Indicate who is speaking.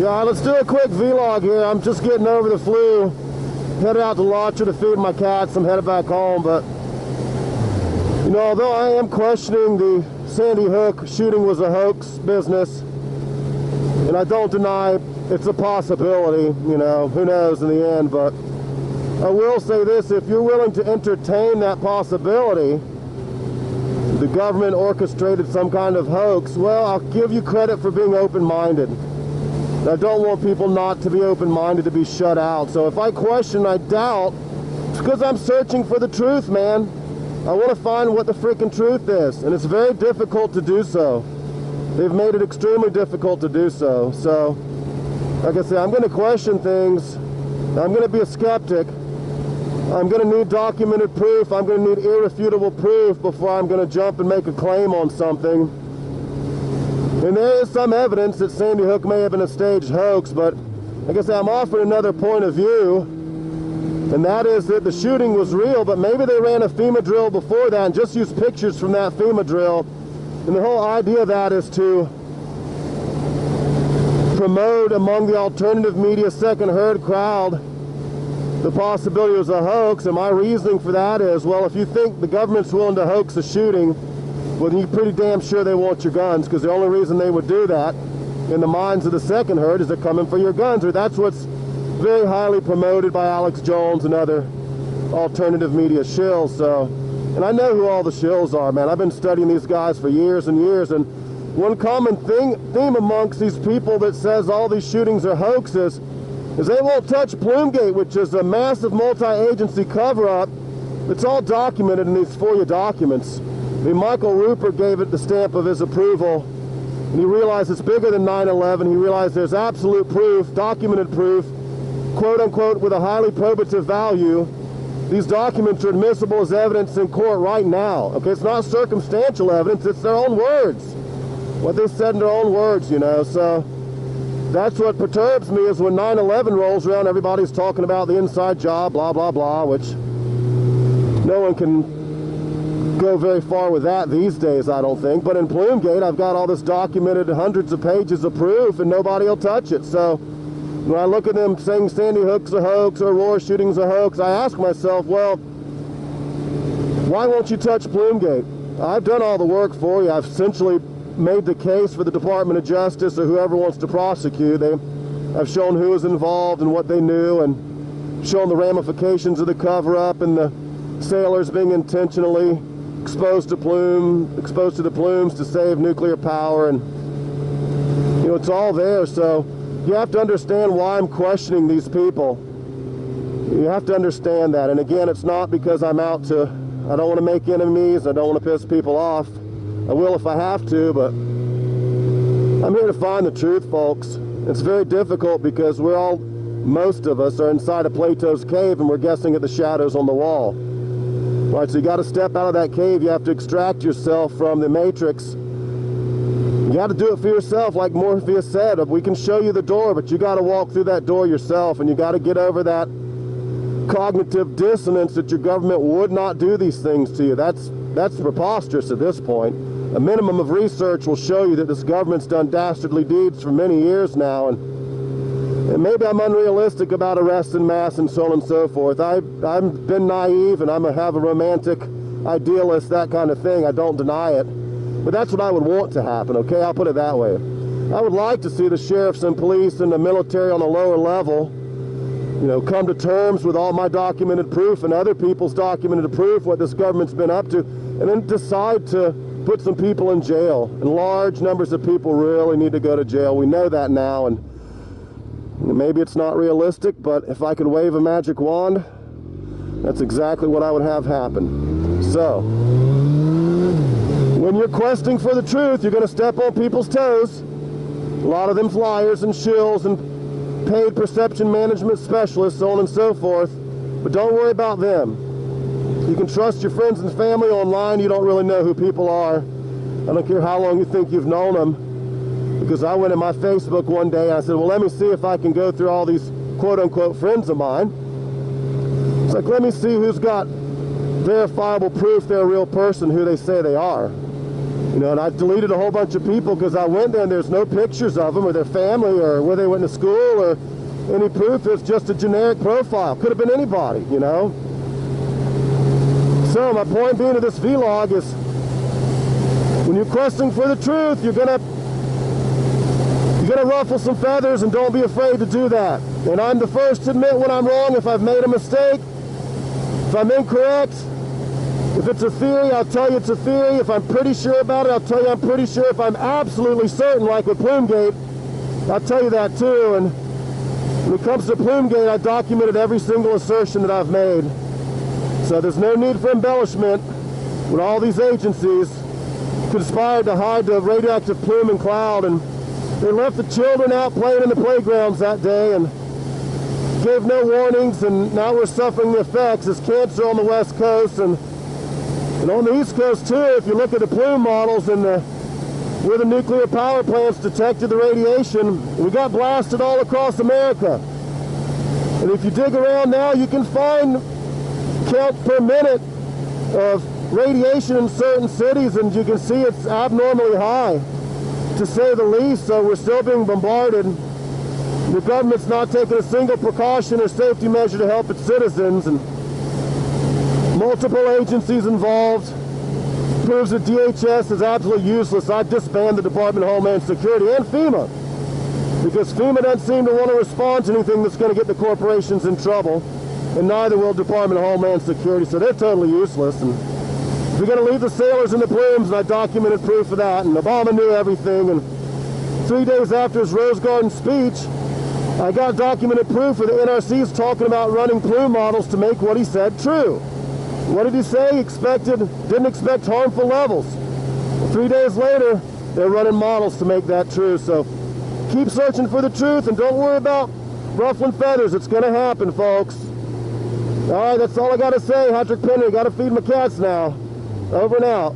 Speaker 1: Yeah, let's do a quick vlog here. I'm just getting over the flu. Headed out to Launcher to feed my cats. I'm headed back home, but you know, although I am questioning the Sandy Hook shooting was a hoax business, and I don't deny it's a possibility, you know, who knows in the end, but I will say this: if you're willing to entertain that possibility, the government orchestrated some kind of hoax, well, I'll give you credit for being open-minded. I don't want people not to be open-minded to be shut out. So if I question, I doubt, it's because I'm searching for the truth, man. I want to find what the freaking truth is, and it's very difficult to do so. They've made it extremely difficult to do so. So, like I said, I'm going to question things. I'm going to be a skeptic. I'm going to need documented proof. I'm going to need irrefutable proof before I'm going to jump and make a claim on something. And there is some evidence that Sandy Hook may have been a staged hoax, but like I said, I'm offering another point of view, and that is that the shooting was real, but maybe they ran a FEMA drill before that and just used pictures from that FEMA drill. And the whole idea of that is to promote among the alternative media second herd crowd the possibility it was a hoax. And my reasoning for that is, well, if you think the government's willing to hoax a shooting, well, then you're pretty damn sure they want your guns, because the only reason they would do that in the minds of the second herd is they're coming for your guns, or that's what's very highly promoted by Alex Jones and other alternative media shills. So, and I know who all the shills are, man. I've been studying these guys for years and years, and one common theme amongst these people that says all these shootings are hoaxes is they won't touch Plume-Gate, which is a massive multi-agency cover-up. It's all documented in these FOIA documents. I mean, Michael Rupert gave it the stamp of his approval, and he realized it's bigger than 9/11. He realized there's absolute proof, documented proof, quote-unquote, with a highly probative value. These documents are admissible as evidence in court right now. Okay, it's not circumstantial evidence, it's their own words. What they said in their own words, you know. So that's what perturbs me, is when 9/11 rolls around, everybody's talking about the inside job, blah, blah, blah, which no one can go very far with that these days, I don't think. But in Plume-Gate, I've got all this documented, hundreds of pages of proof, and nobody will touch it. So when I look at them saying Sandy Hook's a hoax or Aurora shooting's a hoax, I ask myself, well, why won't you touch Plume-Gate? I've done all the work for you. I've essentially made the case for the Department of Justice or whoever wants to prosecute. I've shown who was involved and what they knew, and shown the ramifications of the cover-up and the sailors being intentionally exposed to the plumes to save nuclear power, and you know, it's all there. So you have to understand why I'm questioning these people. You have to understand that. And again, it's not because I'm out to, I don't want to make enemies, I don't want to piss people off. I will if I have to, but I'm here to find the truth, folks. It's very difficult because most of us are inside of Plato's cave, and we're guessing at the shadows on the wall. Right, so you got to step out of that cave. You have to extract yourself from the matrix. You got to do it for yourself, like Morpheus said. We can show you the door, but you got to walk through that door yourself, and you got to get over that cognitive dissonance that your government would not do these things to you. That's preposterous at this point. A minimum of research will show you that this government's done dastardly deeds for many years now, and maybe I'm unrealistic about arrests en masse and so on and so forth. I've been naive, and have a romantic idealist, that kind of thing. I don't deny it. But that's what I would want to happen, okay? I'll put it that way. I would like to see the sheriffs and police and the military on a lower level, you know, come to terms with all my documented proof and other people's documented proof, what this government's been up to, and then decide to put some people in jail. And large numbers of people really need to go to jail. We know that now, and maybe it's not realistic, but if I could wave a magic wand, that's exactly what I would have happen. So, when you're questing for the truth, you're going to step on people's toes. A lot of them's liars and shills and paid perception management specialists, so on and so forth. But don't worry about them. You can trust your friends and family online. You don't really know who people are. I don't care how long you think you've known them. Because I went in my Facebook one day and I said, well, let me see if I can go through all these quote-unquote friends of mine. It's like, let me see who's got verifiable proof they're a real person, who they say they are. You know, and I deleted a whole bunch of people because I went there and there's no pictures of them or their family or where they went to school or any proof. It's just a generic profile. Could have been anybody, you know. So my point being of this vlog is, when you're questing for the truth, you're gonna ruffle some feathers, and don't be afraid to do that. And I'm the first to admit when I'm wrong, if I've made a mistake, if I'm incorrect. If it's a theory, I'll tell you it's a theory. If I'm pretty sure about it, I'll tell you I'm pretty sure. If I'm absolutely certain, like with Plume-Gate, I'll tell you that too. And when it comes to Plume-Gate, I documented every single assertion that I've made. So there's no need for embellishment when all these agencies conspired to hide the radioactive plume and cloud, and they left the children out playing in the playgrounds that day and gave no warnings, and now we're suffering the effects. There's cancer on the West Coast and on the East Coast too. If you look at the plume models and where the nuclear power plants detected the radiation, we got blasted all across America. And if you dig around now, you can find count per minute of radiation in certain cities, and you can see it's abnormally high, to say the least. So we're still being bombarded. The government's not taking a single precaution or safety measure to help its citizens, and multiple agencies involved. Proves that DHS is absolutely useless. I disband the Department of Homeland Security and FEMA, because FEMA doesn't seem to want to respond to anything that's going to get the corporations in trouble, and neither will Department of Homeland Security, so they're totally useless. And we're going to leave the sailors in the plumes, and I documented proof of that, and Obama knew everything. And 3 days after his Rose Garden speech, I got documented proof of the NRC's talking about running plume models to make what he said true. What did he say? Didn't expect harmful levels. 3 days later, they're running models to make that true. So keep searching for the truth, and don't worry about ruffling feathers. It's going to happen, folks. All right, that's all I got to say. Hatrick, Penry, got to feed my cats now. Over and out.